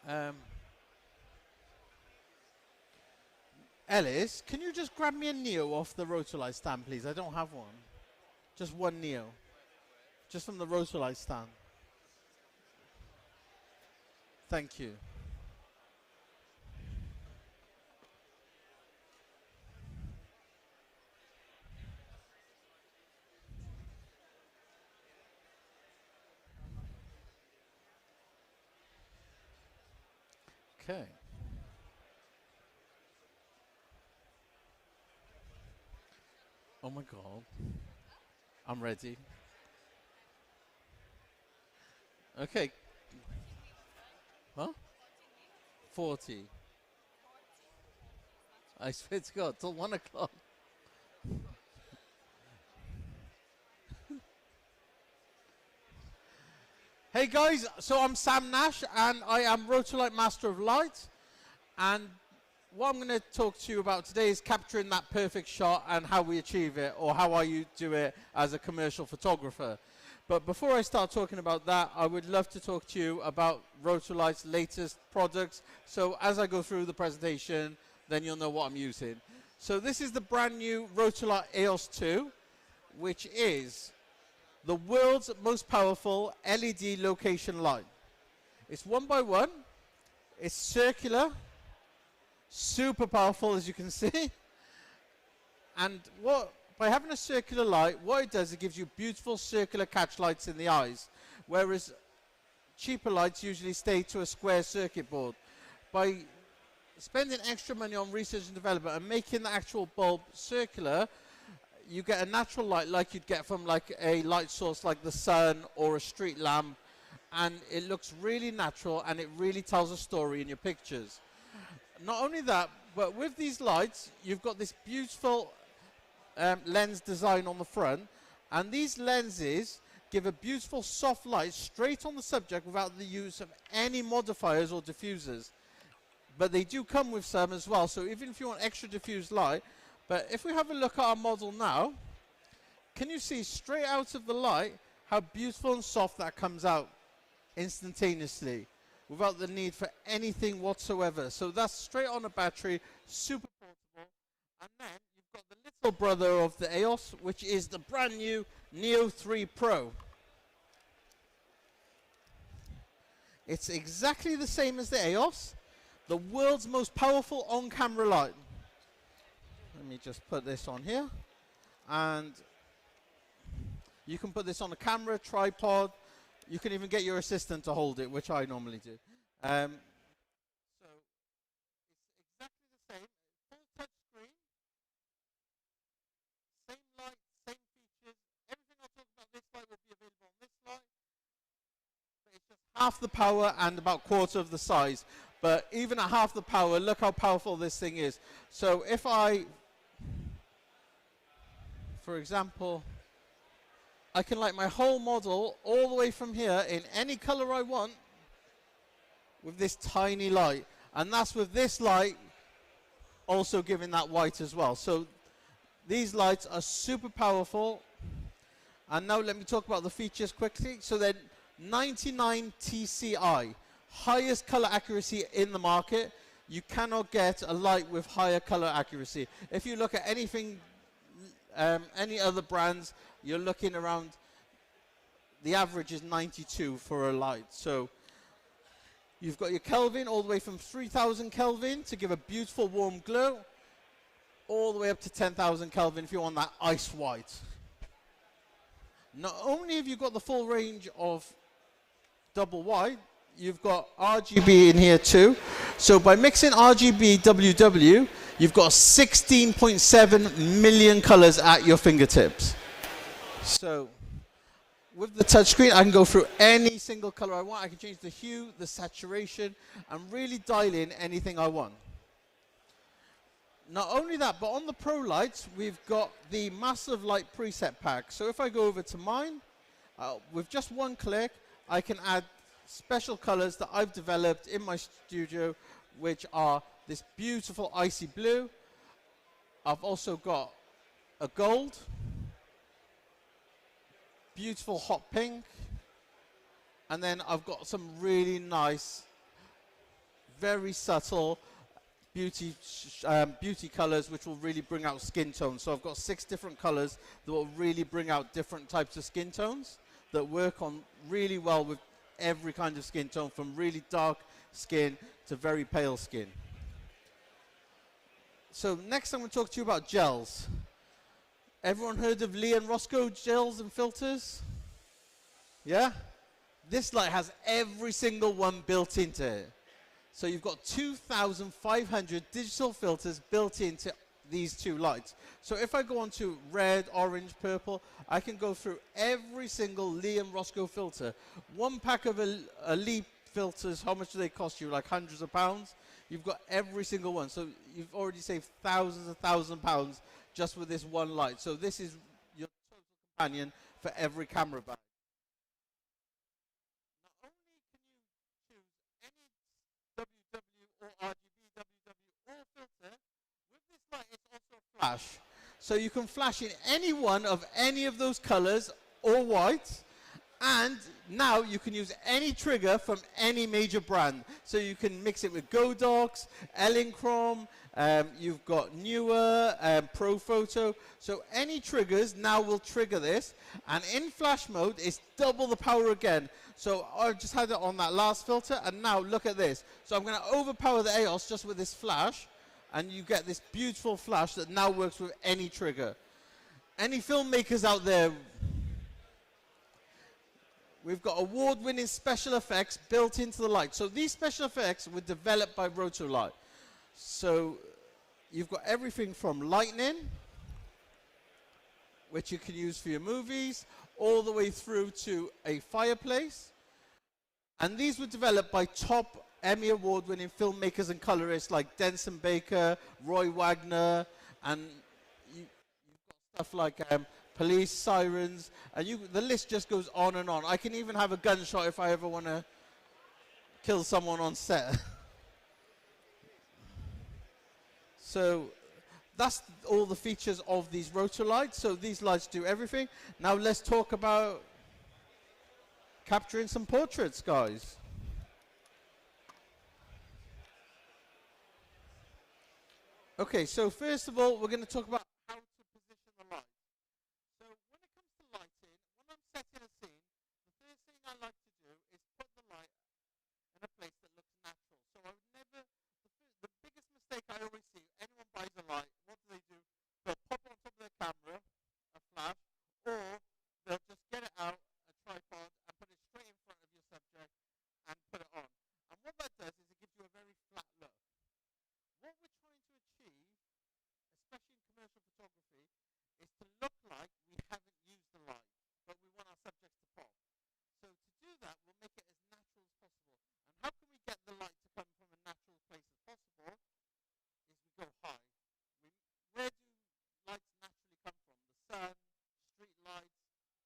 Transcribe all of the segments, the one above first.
Um, Ellis, can you just grab me a Neo off the Rotolight stand, please? I don't have one. Just one Neo. Just from the Rotolight stand. Thank you. Okay. Oh my God. I'm ready. Okay. Huh? 40. I swear to God, till 1 o'clock. Hey guys, so I'm Sam Nash and I am Rotolight Master of Light. And what I'm going to talk to you about today is capturing that perfect shot and how we achieve it, or how I do it as a commercial photographer. But before I start talking about that, I would love to talk to you about Rotolight's latest products. So as I go through the presentation, then you'll know what I'm using. So this is the brand new Rotolight EOS 2, which is the world's most powerful LED location light. It's 1x1, it's circular, super powerful as you can see. And by having a circular light, what it does, it gives you beautiful circular catch lights in the eyes, whereas cheaper lights usually stay to a square circuit board. By spending extra money on research and development and making the actual bulb circular, you get a natural light like you'd get from like a light source like the sun or a street lamp, and it looks really natural and it really tells a story in your pictures. Not only that, but with these lights, you've got this beautiful lens design on the front, and these lenses give a beautiful soft light straight on the subject without the use of any modifiers or diffusers. But they do come with some as well, so even if you want extra diffused light. But if we have a look at our model now, can you see straight out of the light how beautiful and soft that comes out instantaneously without the need for anything whatsoever? So that's straight on a battery, super portable. And then you've got the little brother of the EOS, which is the brand new Neo 3 Pro. It's exactly the same as the EOS, the world's most powerful on-camera light. Let me just put this on here, and you can put this on a camera, tripod. You can even get your assistant to hold it, which I normally do. So it's exactly the same, full touch screen, same light, same features. Everything I'll talk about this light will be available on this light, but it's just half the power and about quarter of the size. But even at half the power, look how powerful this thing is. So if for example, I can light my whole model all the way from here in any color I want with this tiny light. And that's with this light also giving that white as well. So these lights are super powerful. And now let me talk about the features quickly. So then 99 TCI, highest color accuracy in the market. You cannot get a light with higher color accuracy. If you look at anything, any other brands, you're looking around, the average is 92 for a light. So you've got your Kelvin all the way from 3000 Kelvin to give a beautiful warm glow, all the way up to 10,000 Kelvin if you want that ice white. Not only have you got the full range of double white, you've got RGB in here too. So by mixing RGB WW, you've got 16.7 million colors at your fingertips. So with the touchscreen, I can go through any single color I want. I can change the hue, the saturation, and really dial in anything I want. Not only that, but on the Pro lights, we've got the Massive Light preset pack. So if I go over to mine, with just one click, I can add special colors that I've developed in my studio, which are this beautiful icy blue. I've also got a gold, beautiful hot pink, and then I've got some really nice very subtle beauty colors which will really bring out skin tones. So I've got 6 different colors that will really bring out different types of skin tones that work on really well with every kind of skin tone, from really dark skin to very pale skin. So next I'm going to talk to you about gels. Everyone heard of Lee and Roscoe gels and filters? Yeah? This light has every single one built into it. So you've got 2,500 digital filters built into these 2 lights. So if I go on to red, orange, purple, I can go through every single Lee and Roscoe filter. One pack of a Lee filters, how much do they cost you? Like hundreds of pounds? You've got every single one. So you've already saved thousands and thousands of pounds just with this one light. So this is your total companion for every camera bag. Not only can you choose any WW or RGB, WW or filter, with this light it's also a flash. So you can flash in any one of any of those colors or white. And now you can use any trigger from any major brand. So you can mix it with Godox, Elinchrom, you've got Newer, Pro Photo. So any triggers now will trigger this. And in flash mode, it's double the power again. So I just had it on that last filter, and now look at this. So I'm going to overpower the EOS just with this flash, and you get this beautiful flash that now works with any trigger. Any filmmakers out there? We've got award-winning special effects built into the light. So these special effects were developed by Rotolight. So you've got everything from lightning, which you can use for your movies, all the way through to a fireplace. And these were developed by top Emmy award-winning filmmakers and colorists like Denson Baker, Roy Wagner, and you've got stuff like police, sirens, and the list just goes on and on. I can even have a gunshot if I ever want to kill someone on set. So that's all the features of these Rotolights. So these lights do everything. Now let's talk about capturing some portraits, guys. Okay, so first of all, we're going to talk about how to position the light. So when it comes to lighting, when I'm setting a scene, the first thing I like to do is put the light in a place that looks natural. So I would never, the biggest mistake I always see, anyone buys a light, what do? They'll pop it on top of their camera, a flash, or they'll just get it out, a tripod, and put it straight in front of your subject and put it on. And what that does is it gives you a very flat look. What we're trying to achieve, especially in commercial photography, is to look like we haven't used the light, but we want our subjects to pop. So to do that, we'll make it as natural as possible. And how can we get the light to come from a natural place as possible? Is we go high. Where do lights naturally come from? The sun, street lights,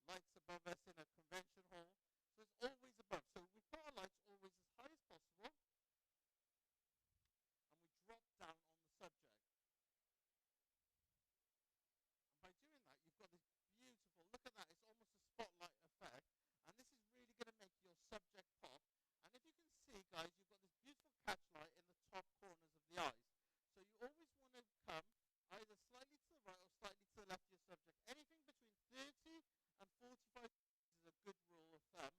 lights above us in a convention hall. So it's always above. So we put our lights always as high as possible, and we drop down on the subject. And by doing that, you've got this beautiful, look at that, it's almost a spotlight effect. And this is really going to make your subject pop. And if you can see, guys, you've got this beautiful catch light in the top corners of the eyes. So you always want to come either slightly to the right or slightly to the left of your subject. Anything between 30 and 45 degrees is a good rule of thumb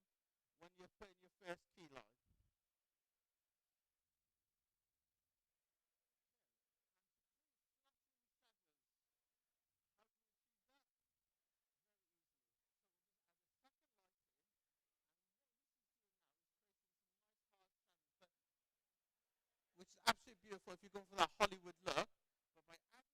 when you're putting your first key light. Which is absolutely beautiful if you're going for that Hollywood look. But by adding that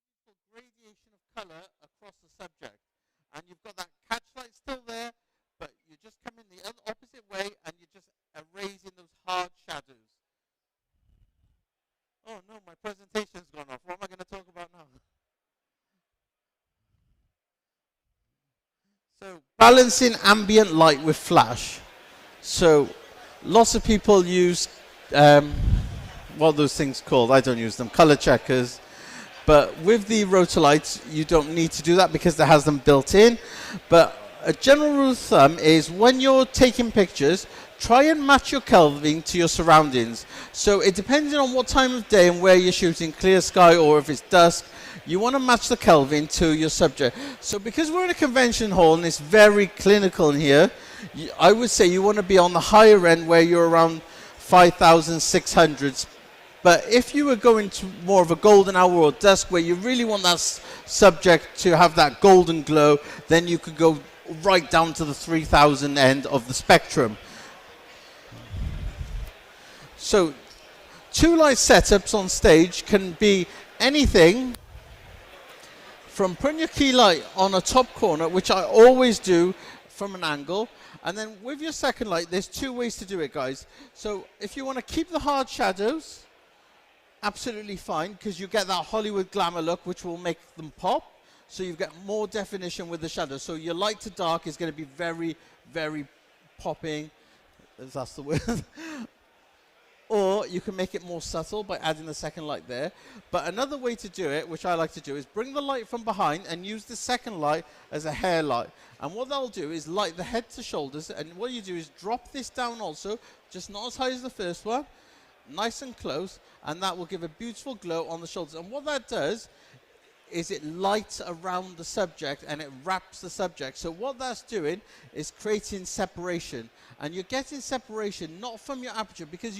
beautiful gradation of color across the subject, and you've got that catch light still there, but you just come in the other opposite way, and you're just erasing those hard shadows. Oh no, my presentation's gone off. What am I going to talk about now? So balancing ambient light with flash. So lots of people use what are those things called? I don't use them. Color checkers. But with the Rotolights, you don't need to do that because it has them built in. But a general rule of thumb is when you're taking pictures, try and match your Kelvin to your surroundings. So it depends on what time of day and where you're shooting, clear sky or if it's dusk, you want to match the Kelvin to your subject. So because we're in a convention hall and it's very clinical in here, I would say you want to be on the higher end where you're around 5,600s. But if you were going to more of a golden hour or dusk where you really want that subject to have that golden glow, then you could go right down to the 3,000 end of the spectrum. So 2 light setups on stage can be anything from putting your key light on a top corner, which I always do from an angle, and then with your second light, there's 2 ways to do it, guys. So if you want to keep the hard shadows, absolutely fine, because you get that Hollywood glamour look, which will make them pop. So you get more definition with the shadows. So your light to dark is going to be very, very popping, if that's the word. Or you can make it more subtle by adding the second light there. But another way to do it, which I like to do, is bring the light from behind and use the second light as a hair light. And what that'll do is light the head to shoulders. And what you do is drop this down also, just not as high as the first one, nice and close, and that will give a beautiful glow on the shoulders. And what that does is it lights around the subject and it wraps the subject. So what that's doing is creating separation. And you're getting separation not from your aperture, because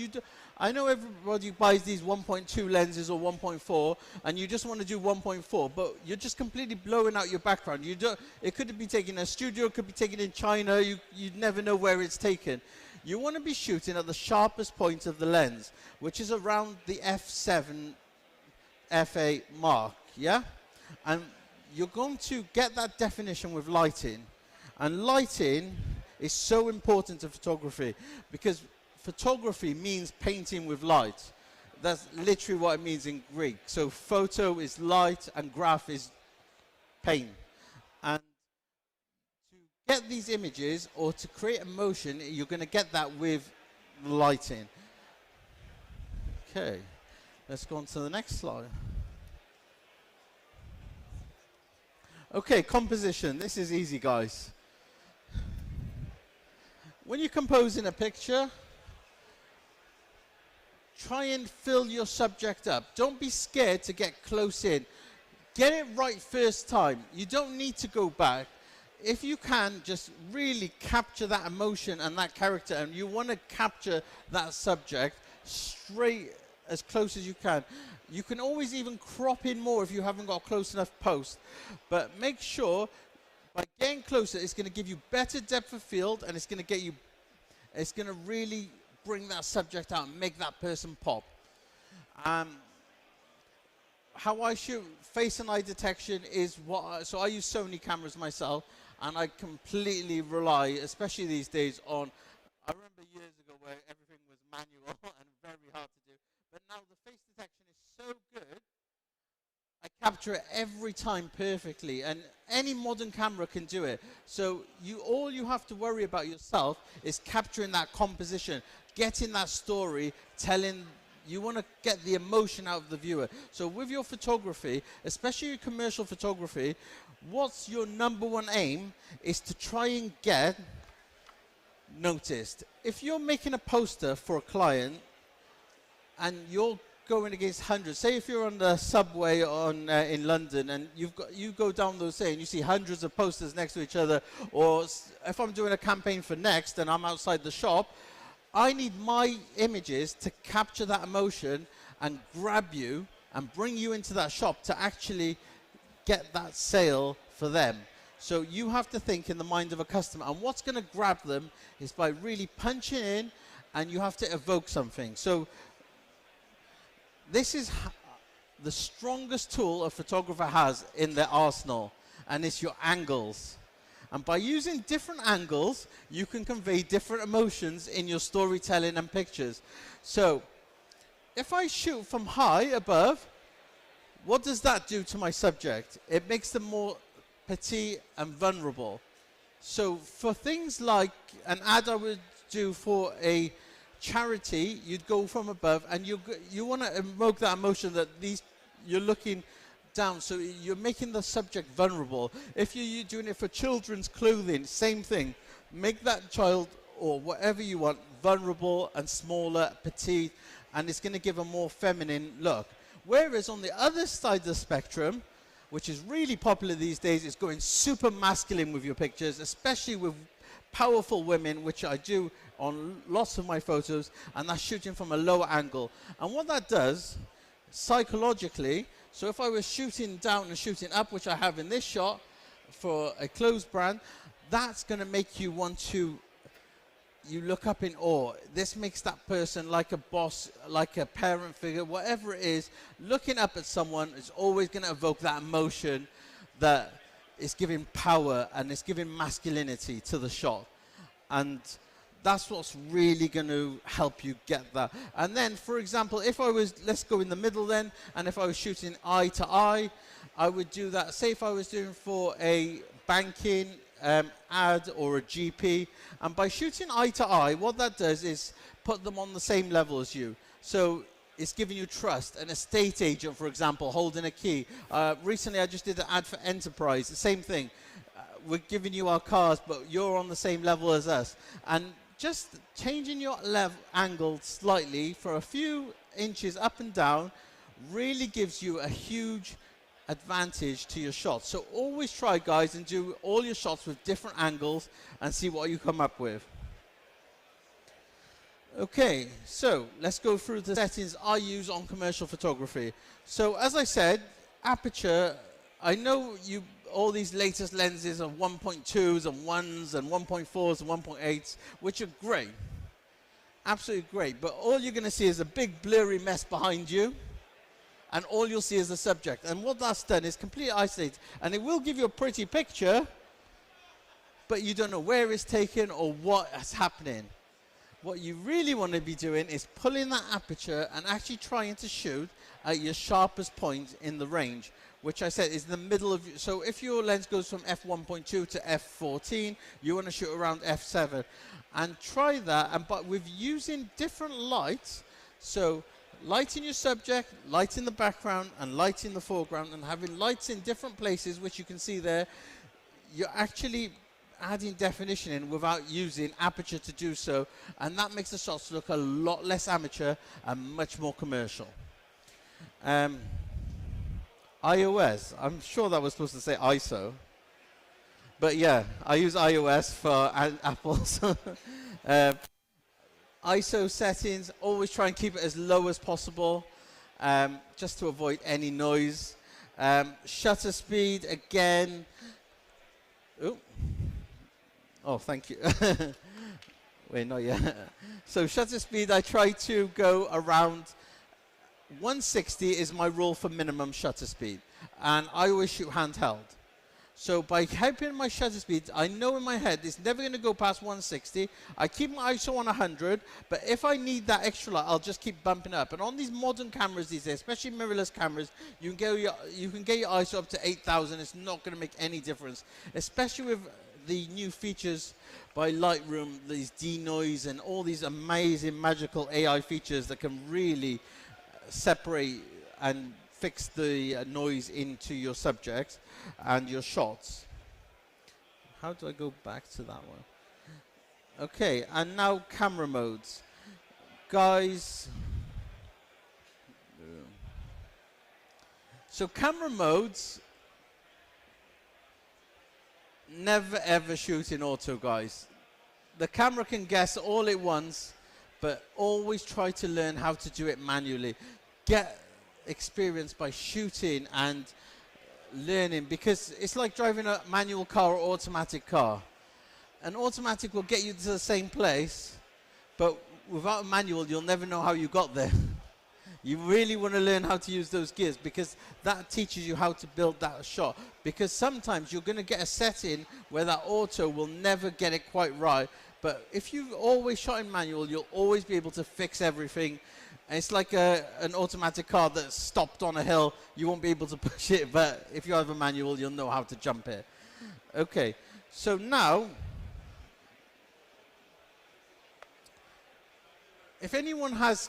I know everybody buys these 1.2 lenses or 1.4 and you just want to do 1.4, but you're just completely blowing out your background. It could be taken in a studio, it could be taken in China, you'd never know where it's taken. You want to be shooting at the sharpest point of the lens, which is around the f7, f8 mark, yeah? And you're going to get that definition with lighting. And lighting is so important to photography, because photography means painting with light. That's literally what it means in Greek. So photo is light and graph is paint. And to get these images or to create emotion, you're going to get that with lighting. Okay, let's go on to the next slide. Okay, composition. This is easy, guys. When you're composing a picture, try and fill your subject up. Don't be scared to get close in. Get it right first time. You don't need to go back. If you can, just really capture that emotion and that character, and you want to capture that subject straight as close as you can. You can always even crop in more if you haven't got close enough post. But make sure by getting closer, it's going to give you better depth of field, and it's going to really bring that subject out and make that person pop. How I shoot face and eye detection is so I use Sony cameras myself, and I completely rely, especially these days, on, I remember years ago where everything was manual and very hard to do, but now the face detection is so good, I capture it every time perfectly, and any modern camera can do it. So all you have to worry about yourself is capturing that composition, getting that story, you want to get the emotion out of the viewer. So with your photography, especially your commercial photography, what's your #1 aim is to try and get noticed. If you're making a poster for a client and you're going against hundreds, say if you're on the subway in London and you go down those, say, and you see hundreds of posters next to each other, or if I'm doing a campaign for Next and I'm outside the shop, I need my images to capture that emotion and grab you and bring you into that shop to actually get that sale for them. So you have to think in the mind of a customer, and what's going to grab them is by really punching in, and you have to evoke something. So this is the strongest tool a photographer has in their arsenal, and it's your angles. And by using different angles, you can convey different emotions in your storytelling and pictures. So if I shoot from high above, what does that do to my subject? It makes them more petite and vulnerable. So for things like an ad I would do for a charity, you'd go from above, and you want to evoke that emotion that you're looking down, so you're making the subject vulnerable. If you're doing it for children's clothing, same thing. Make that child or whatever you want vulnerable and smaller, petite, and it's going to give a more feminine look. Whereas on the other side of the spectrum, which is really popular these days, is going super masculine with your pictures, especially with powerful women, which I do on lots of my photos, and that's shooting from a lower angle. And what that does, psychologically, so if I was shooting down and shooting up, which I have in this shot for a clothes brand, that's going to make you want to, you look up in awe. This makes that person like a boss, like a parent figure, whatever it is. Looking up at someone is always going to evoke that emotion that is giving power and it's giving masculinity to the shot. And that's what's really going to help you get that. And then, for example, if I was, let's go in the middle then, and if I was shooting eye to eye, I would do that. Say if I was doing for a banking ad or a GP, and by shooting eye to eye, what that does is put them on the same level as you. So it's giving you trust. An estate agent, for example, holding a key. Recently, I just did an ad for Enterprise. The same thing. We're giving you our cars, but you're on the same level as us. And just changing your angle slightly for a few inches up and down really gives you a huge advantage to your shots. So always try, guys, and do all your shots with different angles and see what you come up with. Okay, so let's go through the settings I use on commercial photography. So as I said, aperture, I know all these latest lenses of 1.2s and 1s and 1.4s and 1.8s, which are great, absolutely great, but all you're going to see is a big blurry mess behind you, and all you'll see is the subject. And what that's done is completely isolate, and it will give you a pretty picture, but you don't know where it's taken or what is happening. What you really want to be doing is pulling that aperture and actually trying to shoot at your sharpest point in the range, which I said is the middle of, so if your lens goes from f1.2 to f14, you want to shoot around f7. And try that, but with using different lights, so light in your subject, light in the background, and light in the foreground, and having lights in different places, which you can see there, you're actually adding definition in without using aperture to do so, and that makes the shots look a lot less amateur and much more commercial. iOS, I'm sure that was supposed to say ISO, but yeah, I use iOS for Apple's. ISO settings, always try and keep it as low as possible, just to avoid any noise. Shutter speed, again. Oh, thank you. Wait, not yet. So shutter speed, I try to go around 160 is my rule for minimum shutter speed, and I always shoot handheld. So by helping my shutter speed, I know in my head it's never going to go past 160. I keep my ISO on 100, but if I need that extra light, I'll just keep bumping up. And on these modern cameras these days, especially mirrorless cameras, you can get your ISO up to 8,000. It's not going to make any difference, especially with the new features by Lightroom, these denoise and all these amazing magical AI features that can really separate and fix the noise into your subjects and your shots. How do I go back to that one? Okay, and now camera modes. Guys, so camera modes, never ever shoot in auto, guys. The camera can guess all it wants, but always try to learn how to do it manually. Get experience by shooting and learning, because it's like driving a manual car or automatic car. An automatic will get you to the same place, but without a manual, you'll never know how you got there. You really want to learn how to use those gears, because that teaches you how to build that shot. Because sometimes you're going to get a setting where that auto will never get it quite right. But if you've always shot in manual, you'll always be able to fix everything. And it's like an automatic car that's stopped on a hill. You won't be able to push it, but if you have a manual, you'll know how to jump it. Okay, so now if anyone has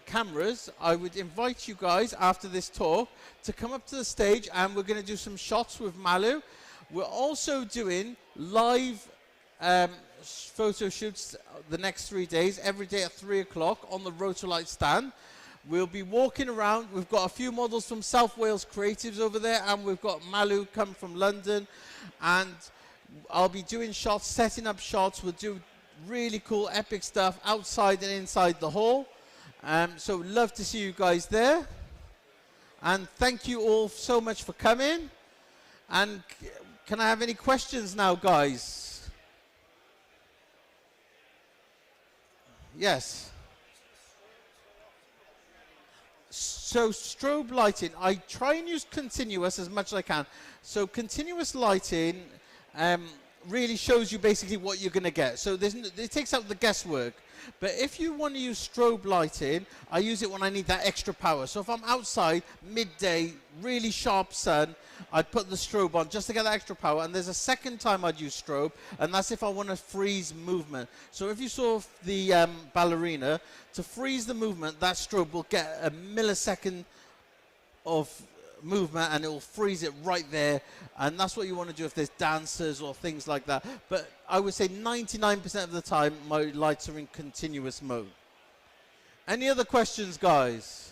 cameras, I would invite you guys after this talk to come up to the stage, and we're going to do some shots with Malu. We're also doing live photo shoots the next 3 days, every day at 3 o'clock on the Rotolight stand. We'll be walking around. We've got a few models from South Wales Creatives over there, and we've got Malu come from London, and I'll be doing shots, setting up shots. We'll do really cool, epic stuff outside and inside the hall. So love to see you guys there. And thank you all so much for coming. And can I have any questions now, guys? Yes. So strobe lighting, I try and use continuous as much as I can. So continuous lighting really shows you basically what you're going to get. So it takes out the guesswork. But if you want to use strobe lighting, I use it when I need that extra power. So if I'm outside, midday, really sharp sun, I'd put the strobe on just to get that extra power. And there's a second time I'd use strobe, and that's if I want to freeze movement. So if you saw the ballerina, to freeze the movement, that strobe will get a millisecond of movement, and it will freeze it right there. And that's what you want to do if there's dancers or things like that. But I would say 99% of the time my lights are in continuous mode. Any other questions, guys?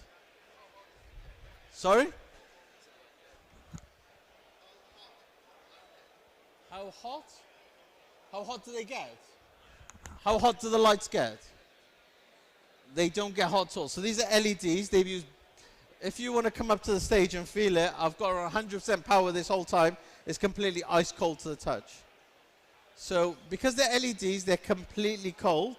Sorry? How hot? How hot do they get? How hot do the lights get? They don't get hot at all. So these are LEDs. They've used. If you want to come up to the stage and feel it, I've got 100% power this whole time. It's completely ice cold to the touch. So because they're LEDs, they're completely cold.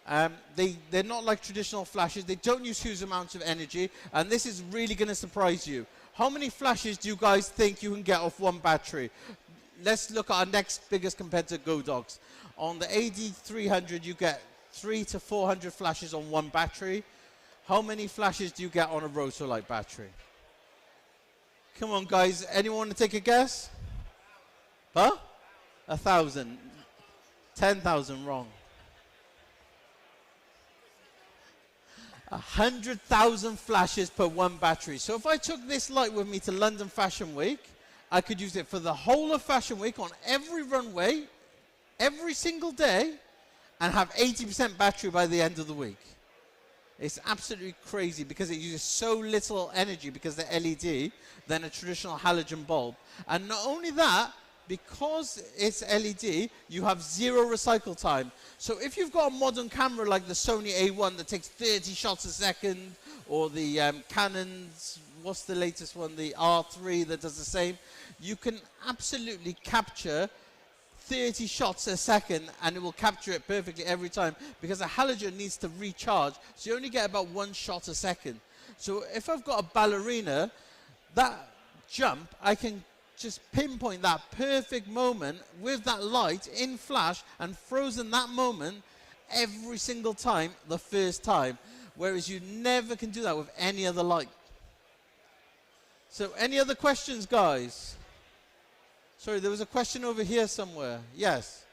They're not like traditional flashes. They don't use huge amounts of energy. And this is really going to surprise you. How many flashes do you guys think you can get off one battery? Let's look at our next biggest competitor, Godox. On the AD300, you get 300 to 400 flashes on one battery. How many flashes do you get on a Rotolight battery? Come on, guys. Anyone want to take a guess? Huh? 1,000. 10,000 wrong. 100,000 flashes per one battery. So if I took this light with me to London Fashion Week, I could use it for the whole of Fashion Week on every runway, every single day, and have 80% battery by the end of the week. It's absolutely crazy because it uses so little energy because they're LED than a traditional halogen bulb. And not only that, because it's LED, you have zero recycle time. So if you've got a modern camera like the Sony A1 that takes 30 shots a second, or the Canon's, what's the latest one, the R3 that does the same, you can absolutely capture 30 shots a second, and it will capture it perfectly every time, because a halogen needs to recharge, so you only get about 1 shot a second. So if I've got a ballerina, that jump, I can just pinpoint that perfect moment with that light in flash and frozen that moment every single time the first time, whereas you never can do that with any other light. So any other questions, guys? Sorry, there was a question over here somewhere. Yes.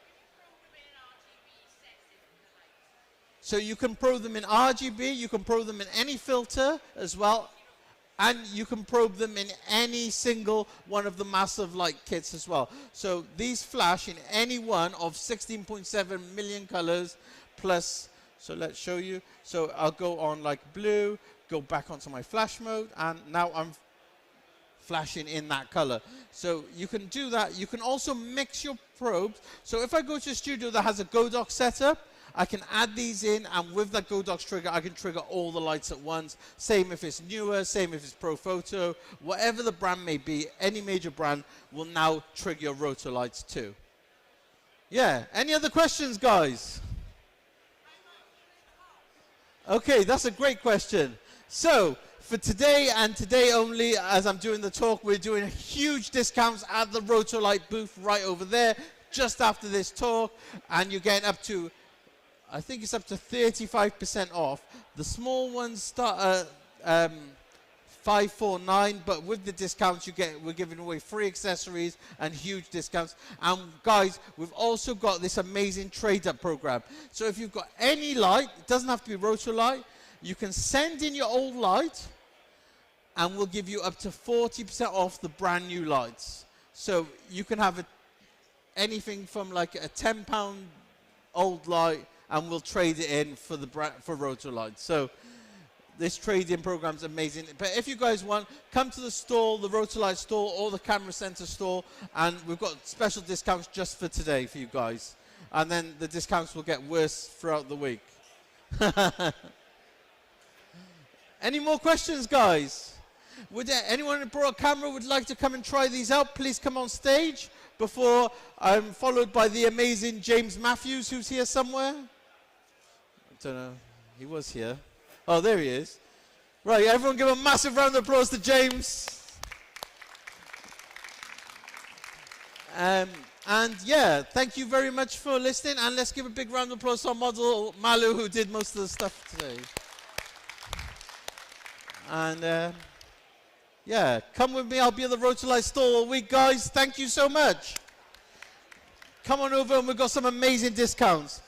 So you can probe them in RGB, you can probe them in any filter as well, and you can probe them in any single one of the massive light kits as well. So these flash in any one of 16.7 million colors plus, so let's show you. So I'll go on like blue, go back onto my flash mode, and now I'm flashing in that color. So you can do that. You can also mix your probes. So if I go to a studio that has a Godox setup, I can add these in, and with that Godox trigger, I can trigger all the lights at once. Same if it's newer, same if it's Pro Photo, whatever the brand may be, any major brand will now trigger your Rotolights too. Yeah, any other questions, guys? Okay, that's a great question. So, for today and today only, as I'm doing the talk, we're doing huge discounts at the Rotolight booth right over there, just after this talk, and you're getting up to, I think it's up to 35% off. The small ones start at 549, but with the discounts we're giving away free accessories and huge discounts. And guys, we've also got this amazing trade-up program. So if you've got any light, it doesn't have to be Rotolight, you can send in your old light and we'll give you up to 40% off the brand new lights. So you can have anything from like a £10 old light and we'll trade it in for Rotolight. So this trade-in program is amazing. But if you guys want, come to the store, the Rotolight store or the Camera Center store, and we've got special discounts just for today for you guys. And then the discounts will get worse throughout the week. Any more questions, guys? Would there, anyone who brought a camera would like to come and try these out? Please come on stage before I'm followed by the amazing James Matthews, who's here somewhere. I don't know. He was here. Oh, there he is. Right, everyone give a massive round of applause to James. And yeah, thank you very much for listening. And let's give a big round of applause to our model, Malu, who did most of the stuff today. And yeah, come with me. I'll be at the Rotolight store all week, guys. Thank you so much. Come on over and we've got some amazing discounts.